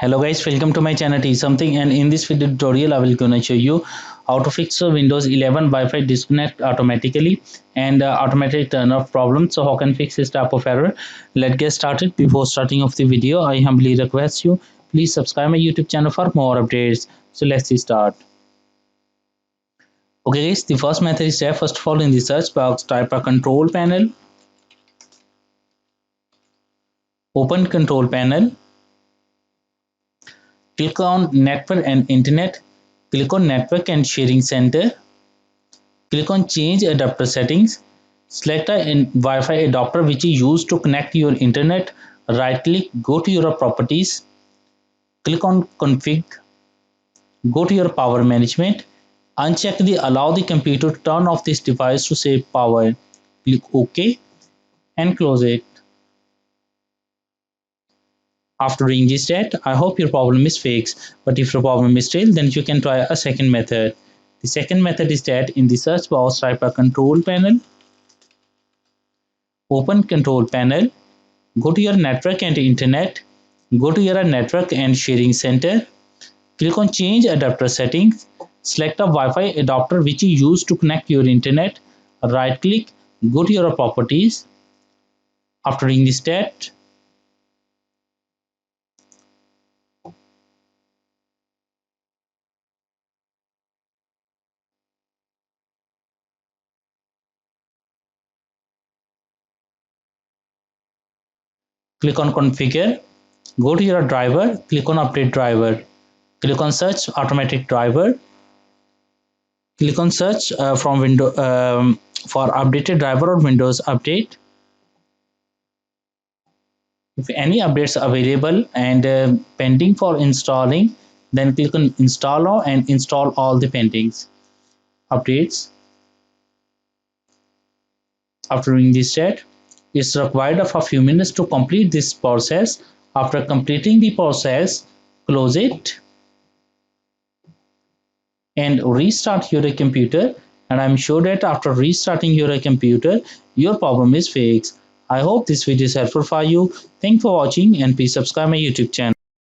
Hello guys, welcome to my channel T something, and in this video tutorial I will gonna show you how to fix Windows 11 Wi-Fi disconnect automatically and automatic turn off problem. So how can fix this type of error? Let's get started. Before starting off the video, I humbly request you please subscribe my YouTube channel for more updates. So let's start. Okay guys, the first method is that first of all in the search box type a control panel, open control panel, click on network and internet, click on network and sharing center, click on change adapter settings, select a Wi-Fi adapter which is used to connect your internet, right click, go to your properties, click on config, go to your power management, uncheck the allow the computer to turn off this device to save power, click OK and close it. After doing this step, I hope your problem is fixed, but if your problem is still, then you can try a second method. The second method is that in the search box type a control panel, open control panel, go to your network and internet, go to your network and sharing center, click on change adapter settings, select a Wi-Fi adapter which you use to connect your internet, right click, go to your properties. After doing this step, click on configure, go to your driver, click on update driver, click on search automatic driver, click on search from window for updated driver or Windows update. If any updates are available and pending for installing, then click on install now and install all the pendings updates. After doing this step, it's required of a few minutes to complete this process. After completing the process, close it and restart your computer, and I'm sure that after restarting your computer your problem is fixed. I hope this video is helpful for you. Thanks for watching and please subscribe my YouTube channel.